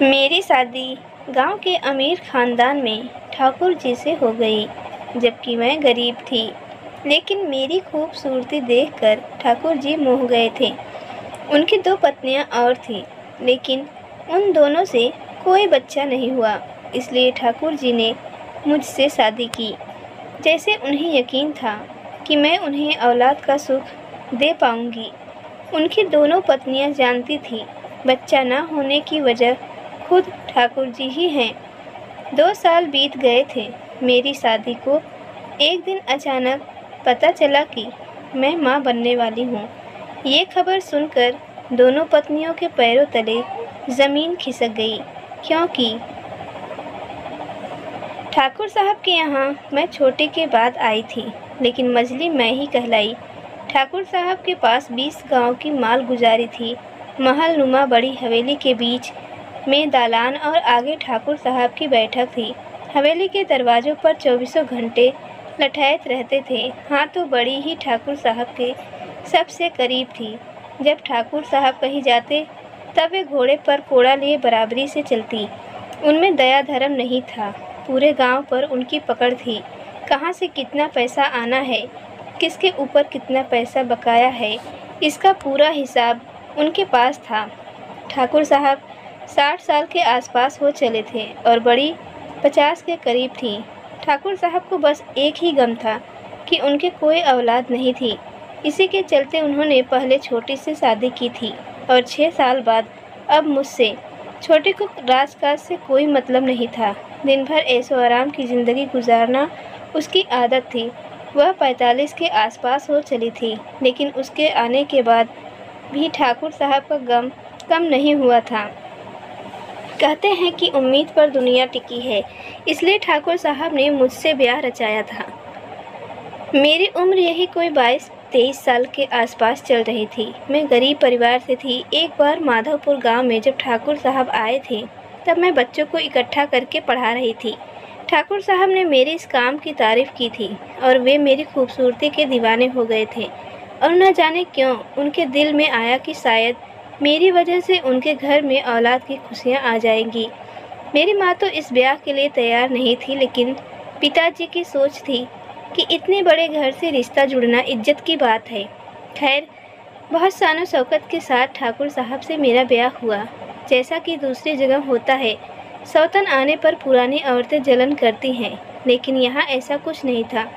मेरी शादी गांव के अमीर खानदान में ठाकुर जी से हो गई, जबकि मैं गरीब थी। लेकिन मेरी खूबसूरती देखकर ठाकुर जी मोह गए थे। उनकी 2 पत्नियां और थीं, लेकिन उन दोनों से कोई बच्चा नहीं हुआ। इसलिए ठाकुर जी ने मुझसे शादी की। जैसे उन्हें यकीन था कि मैं उन्हें औलाद का सुख दे पाऊंगी। उनकी दोनों पत्नियां जानती थीं, बच्चा न होने की वजह खुद ठाकुर जी ही हैं। 2 साल बीत गए थे मेरी शादी को। एक दिन अचानक पता चला कि मैं माँ बनने वाली हूँ। ये खबर सुनकर दोनों पत्नियों के पैरों तले ज़मीन खिसक गई, क्योंकि ठाकुर साहब के यहाँ मैं छोटे के बाद आई थी, लेकिन मझली मैं ही कहलाई। ठाकुर साहब के पास 20 गांव की माल गुजारी थी। महल नुमा बड़ी हवेली के बीच में दालान और आगे ठाकुर साहब की बैठक थी। हवेली के दरवाज़ों पर 24 घंटे लठैत रहते थे। हाँ, तो बड़ी ही ठाकुर साहब के सबसे करीब थी। जब ठाकुर साहब कहीं जाते तब वे घोड़े पर कोड़ा लिए बराबरी से चलती। उनमें दया धर्म नहीं था। पूरे गांव पर उनकी पकड़ थी। कहाँ से कितना पैसा आना है, किसके ऊपर कितना पैसा बकाया है, इसका पूरा हिसाब उनके पास था। ठाकुर साहब 60 साल के आसपास हो चले थे और बड़ी 50 के करीब थी। ठाकुर साहब को बस एक ही गम था कि उनके कोई औलाद नहीं थी। इसी के चलते उन्होंने पहले छोटी से शादी की थी और 6 साल बाद अब मुझसे। छोटे को राजकाज से कोई मतलब नहीं था। दिन भर ऐशो आराम की ज़िंदगी गुजारना उसकी आदत थी। वह 45 के आसपास हो चली थी, लेकिन उसके आने के बाद भी ठाकुर साहब का गम कम नहीं हुआ था। कहते हैं कि उम्मीद पर दुनिया टिकी है, इसलिए ठाकुर साहब ने मुझसे ब्याह रचाया था। मेरी उम्र यही कोई 22-23 साल के आसपास चल रही थी। मैं गरीब परिवार से थी। एक बार माधवपुर गांव में जब ठाकुर साहब आए थे, तब मैं बच्चों को इकट्ठा करके पढ़ा रही थी। ठाकुर साहब ने मेरे इस काम की तारीफ़ की थी और वे मेरी खूबसूरती के दीवाने हो गए थे। और न जाने क्यों उनके दिल में आया कि शायद मेरी वजह से उनके घर में औलाद की खुशियाँ आ जाएंगी। मेरी माँ तो इस ब्याह के लिए तैयार नहीं थी, लेकिन पिताजी की सोच थी कि इतने बड़े घर से रिश्ता जुड़ना इज्जत की बात है। खैर, बहुत शानो शौकत के साथ ठाकुर साहब से मेरा ब्याह हुआ। जैसा कि दूसरी जगह होता है, सौतन आने पर पुरानी औरतें जलन करती हैं, लेकिन यहाँ ऐसा कुछ नहीं था।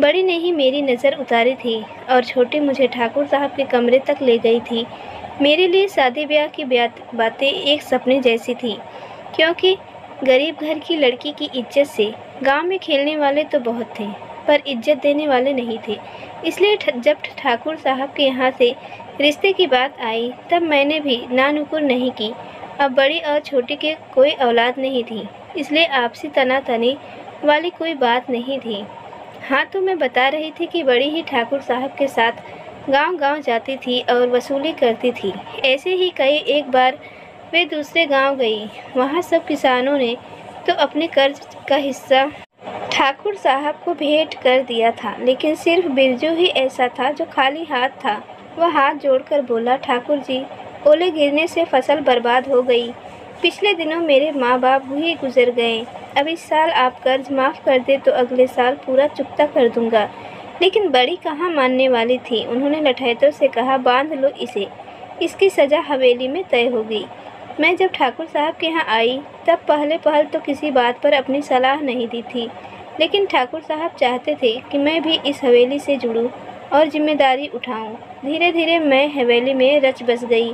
बड़ी ने ही मेरी नज़र उतारी थी और छोटी मुझे ठाकुर साहब के कमरे तक ले गई थी। मेरे लिए शादी ब्याह की बातें एक सपने जैसी थी, क्योंकि गरीब घर की लड़की की इज्जत से गांव में खेलने वाले तो बहुत थे, पर इज्जत देने वाले नहीं थे। इसलिए जब ठाकुर साहब के यहाँ से रिश्ते की बात आई, तब मैंने भी नानुकुर नहीं की। अब बड़ी और छोटी के कोई औलाद नहीं थी, इसलिए आपसी तनातनी वाली कोई बात नहीं थी। हाँ, तो मैं बता रही थी कि बड़ी ही ठाकुर साहब के साथ गांव-गांव जाती थी और वसूली करती थी। ऐसे ही कई एक बार वे दूसरे गांव गई। वहाँ सब किसानों ने तो अपने कर्ज का हिस्सा ठाकुर साहब को भेंट कर दिया था, लेकिन सिर्फ बिरजू ही ऐसा था जो खाली हाथ था। वह हाथ जोड़कर बोला, ठाकुर जी, ओले गिरने से फसल बर्बाद हो गई। पिछले दिनों मेरे माँ बाप भी गुजर गए। अब इस साल आप कर्ज माफ़ कर दे तो अगले साल पूरा चुकता कर दूंगा। लेकिन बड़ी कहाँ मानने वाली थी। उन्होंने लठैतों से कहा, बांध लो इसे, इसकी सज़ा हवेली में तय होगी। मैं जब ठाकुर साहब के यहाँ आई, तब पहले पहल तो किसी बात पर अपनी सलाह नहीं दी थी, लेकिन ठाकुर साहब चाहते थे कि मैं भी इस हवेली से जुड़ूं और जिम्मेदारी उठाऊं। धीरे धीरे मैं हवेली में रच बस गई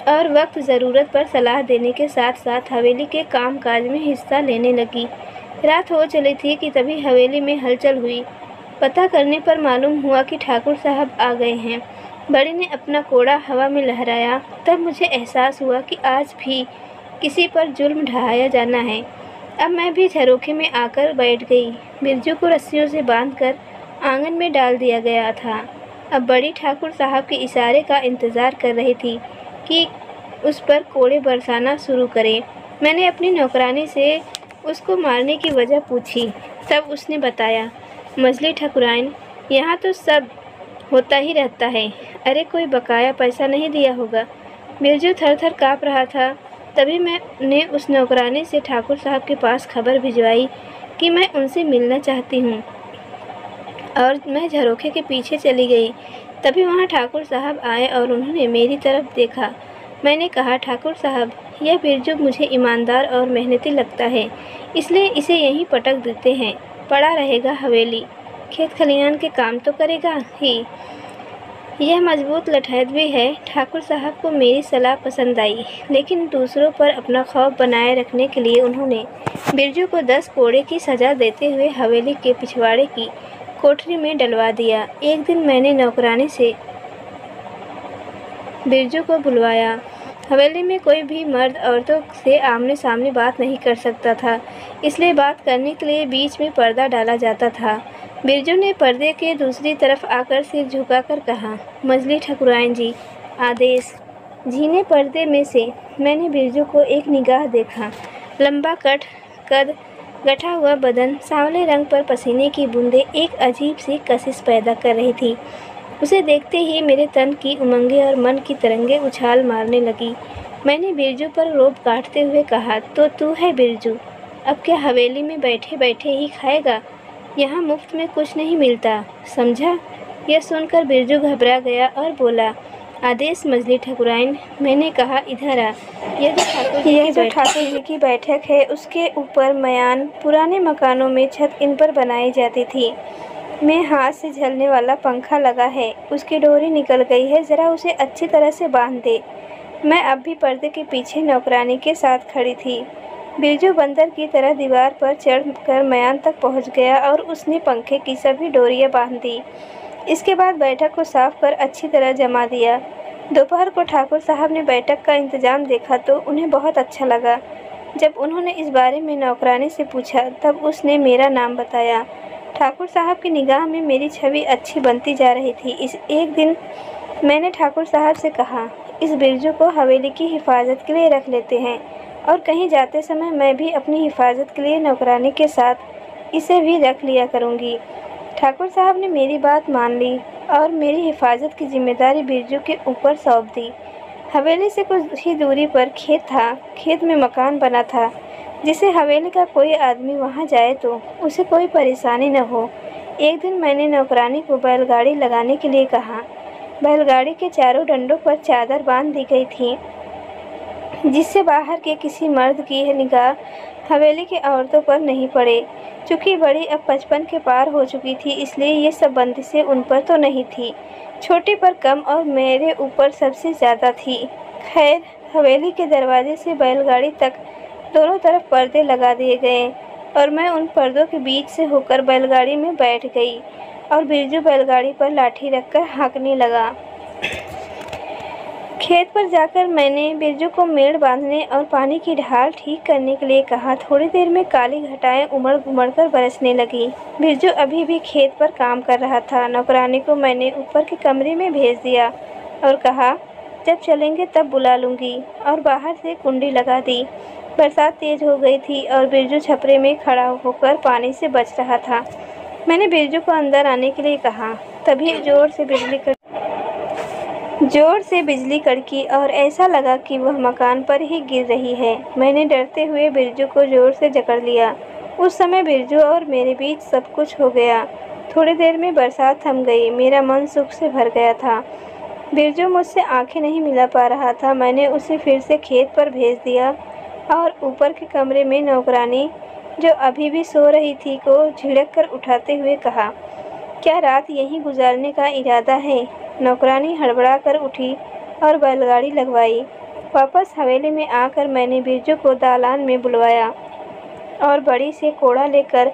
और वक्त ज़रूरत पर सलाह देने के साथ साथ हवेली के काम काज में हिस्सा लेने लगी। रात हो चली थी कि तभी हवेली में हलचल हुई। पता करने पर मालूम हुआ कि ठाकुर साहब आ गए हैं। बड़ी ने अपना कोड़ा हवा में लहराया। तब मुझे एहसास हुआ कि आज भी किसी पर जुल्म ढहाया जाना है। अब मैं भी झरोखे में आकर बैठ गई। बिरजू को रस्सियों से बांधकर आंगन में डाल दिया गया था। अब बड़ी ठाकुर साहब के इशारे का इंतज़ार कर रही थी कि उस पर कोड़े बरसाना शुरू करें। मैंने अपनी नौकरानी से उसको मारने की वजह पूछी। तब उसने बताया, मजली ठाकुराइन, यहाँ तो सब होता ही रहता है। अरे कोई बकाया पैसा नहीं दिया होगा। बिरजू थर थर काँप रहा था। तभी मैंने उस नौकरानी से ठाकुर साहब के पास खबर भिजवाई कि मैं उनसे मिलना चाहती हूँ, और मैं झरोखे के पीछे चली गई। तभी वहाँ ठाकुर साहब आए और उन्होंने मेरी तरफ देखा। मैंने कहा, ठाकुर साहब, यह बिरजू मुझे ईमानदार और मेहनती लगता है, इसलिए इसे यहीं पटक देते हैं। पड़ा रहेगा हवेली, खेत खलिहान के काम तो करेगा ही। यह मजबूत लठैत भी है। ठाकुर साहब को मेरी सलाह पसंद आई, लेकिन दूसरों पर अपना खौफ बनाए रखने के लिए उन्होंने बिरजू को 10 कोड़े की सज़ा देते हुए हवेली के पिछवाड़े की कोठरी में डलवा दिया। एक दिन मैंने नौकरानी से बिरजू को बुलवाया। हवेली में कोई भी मर्द औरतों से आमने सामने बात नहीं कर सकता था, इसलिए बात करने के लिए बीच में पर्दा डाला जाता था। बिरजू ने पर्दे के दूसरी तरफ आकर सिर झुकाकर कहा, मजली ठकुराइन जी, आदेश। झीने पर्दे में से मैंने बिरजू को एक निगाह देखा। लंबा कद, गठा हुआ बदन, सांवले रंग पर पसीने की बूंदें एक अजीब सी कशिश पैदा कर रही थी। उसे देखते ही मेरे तन की उमंगें और मन की तरंगें उछाल मारने लगी। मैंने बिरजू पर रोब काटते हुए कहा, तो तू है बिरजू, अब क्या हवेली में बैठे बैठे ही खाएगा? यहाँ मुफ्त में कुछ नहीं मिलता, समझा? यह सुनकर बिरजू घबरा गया और बोला, आदेश मजली ठकुराइन। मैंने कहा, इधर आ। यह जो ठाकुर जी की बैठक है, उसके ऊपर मयान पुराने मकानों में छत इन पर बनाई जाती थी। में हाथ से झलने वाला पंखा लगा है, उसकी डोरी निकल गई है, ज़रा उसे अच्छी तरह से बांध दे। मैं अब भी पर्दे के पीछे नौकरानी के साथ खड़ी थी। बिरजू बंदर की तरह दीवार पर चढ़कर मयान तक पहुंच गया और उसने पंखे की सभी डोरियां बांध दी। इसके बाद बैठक को साफ कर अच्छी तरह जमा दिया। दोपहर को ठाकुर साहब ने बैठक का इंतजाम देखा तो उन्हें बहुत अच्छा लगा। जब उन्होंने इस बारे में नौकरानी से पूछा तब उसने मेरा नाम बताया। ठाकुर साहब की निगाह में मेरी छवि अच्छी बनती जा रही थी। इस एक दिन मैंने ठाकुर साहब से कहा, इस बिरजू को हवेली की हिफाजत के लिए रख लेते हैं, और कहीं जाते समय मैं भी अपनी हिफाजत के लिए नौकरानी के साथ इसे भी रख लिया करूँगी। ठाकुर साहब ने मेरी बात मान ली और मेरी हिफाजत की जिम्मेदारी बिरजू के ऊपर सौंप दी। हवेली से कुछ ही दूरी पर खेत था। खेत में मकान बना था, जिसे हवेली का कोई आदमी वहां जाए तो उसे कोई परेशानी न हो। एक दिन मैंने नौकरानी को बैलगाड़ी लगाने के लिए कहा। बैलगाड़ी के चारों डंडों पर चादर बांध दी गई थी, जिससे बाहर के किसी मर्द की निगाह हवेली की औरतों पर नहीं पड़े। चूँकि बड़ी अब 55 के पार हो चुकी थी, इसलिए ये सब बंदिशें उन पर तो नहीं थी, छोटी पर कम और मेरे ऊपर सबसे ज़्यादा थी। खैर, हवेली के दरवाजे से बैलगाड़ी तक दोनों तरफ पर्दे लगा दिए गए और मैं उन पर्दों के बीच से होकर बैलगाड़ी में बैठ गई और बिरजू बैलगाड़ी पर लाठी रखकर हाँकने लगा। खेत पर जाकर मैंने बिरजू को मेड़ बांधने और पानी की ढाल ठीक करने के लिए कहा। थोड़ी देर में काली घटाएं उमड़ घुमड़ कर बरसने लगी। बिरजू अभी भी खेत पर काम कर रहा था। नौकरानी को मैंने ऊपर के कमरे में भेज दिया और कहा, जब चलेंगे तब बुला लूँगी, और बाहर से कुंडी लगा दी। बरसात तेज़ हो गई थी और बिरजू छपरे में खड़ा होकर पानी से बच रहा था। मैंने बिरजू को अंदर आने के लिए कहा। तभी जोर से बिजली कड़की और ऐसा लगा कि वह मकान पर ही गिर रही है। मैंने डरते हुए बिरजू को जोर से जकड़ लिया। उस समय बिरजू और मेरे बीच सब कुछ हो गया। थोड़ी देर में बरसात थम गई। मेरा मन सुख से भर गया था। बिरजू मुझसे आंखें नहीं मिला पा रहा था। मैंने उसे फिर से खेत पर भेज दिया और ऊपर के कमरे में नौकरानी, जो अभी भी सो रही थी, को झिड़क कर उठाते हुए कहा, क्या रात यहीं गुजारने का इरादा है? नौकरानी हड़बड़ा कर उठी और बैलगाड़ी लगवाई। वापस हवेली में आकर मैंने बिरजू को दालान में बुलवाया और बड़ी से कोड़ा लेकर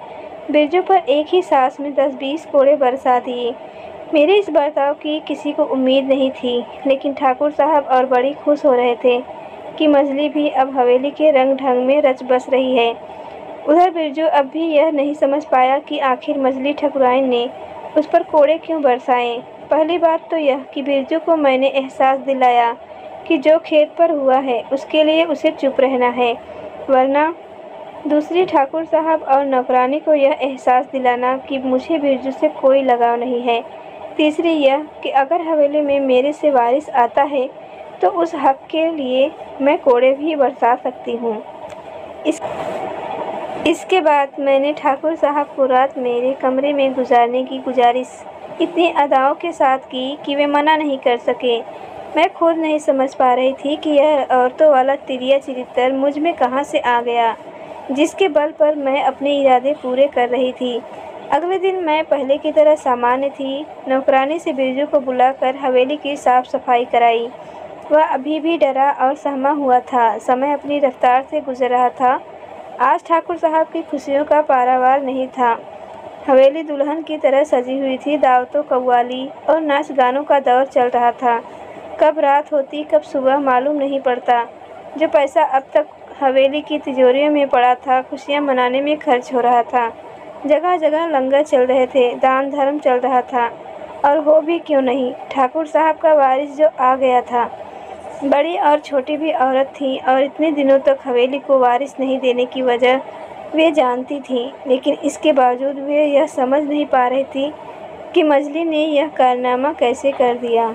बिरजू पर एक ही सांस में 10-20 कोड़े बरसा दिए। मेरे इस बर्ताव की किसी को उम्मीद नहीं थी, लेकिन ठाकुर साहब और बड़ी खुश हो रहे थे कि मजली भी अब हवेली के रंग ढंग में रच बस रही है। उधर बिरजू अब भी यह नहीं समझ पाया कि आखिर मजली ठकुराइन ने उस पर कोड़े क्यों बरसाए। पहली बात तो यह कि बिरजू को मैंने एहसास दिलाया कि जो खेत पर हुआ है उसके लिए उसे चुप रहना है, वरना दूसरी ठाकुर साहब और नौकरानी को यह एहसास दिलाना कि मुझे बिरजू से कोई लगाव नहीं है। तीसरी यह कि अगर हवेली में मेरे से वारिस आता है तो उस हक के लिए मैं कोड़े भी बरसा सकती हूँ। इसके बाद मैंने ठाकुर साहब को रात मेरे कमरे में गुजारने की गुजारिश इतनी अदाओं के साथ की कि वे मना नहीं कर सके। मैं खुद नहीं समझ पा रही थी कि यह औरतों वाला तिरिया चरित्र मुझ में कहाँ से आ गया, जिसके बल पर मैं अपने इरादे पूरे कर रही थी। अगले दिन मैं पहले की तरह सामान्य थी। नौकरानी से बिरजू को बुलाकर हवेली की साफ सफाई कराई। वह अभी भी डरा और सहमा हुआ था। समय अपनी रफ्तार से गुजर रहा था। आज ठाकुर साहब की खुशियों का पारावार नहीं था। हवेली दुल्हन की तरह सजी हुई थी। दावतों, कव्वाली और नाच गानों का दौर चल रहा था। कब रात होती कब सुबह मालूम नहीं पड़ता। जो पैसा अब तक हवेली की तिजोरियों में पड़ा था, खुशियां मनाने में खर्च हो रहा था। जगह जगह लंगर चल रहे थे, दान धर्म चल रहा था। और हो भी क्यों नहीं, ठाकुर साहब का वारिस जो आ गया था। बड़ी और छोटी भी औरत थी और इतने दिनों तक हवेली को वारिस नहीं देने की वजह वे जानती थीं, लेकिन इसके बावजूद वे यह समझ नहीं पा रही थी कि मजली ने यह कारनामा कैसे कर दिया।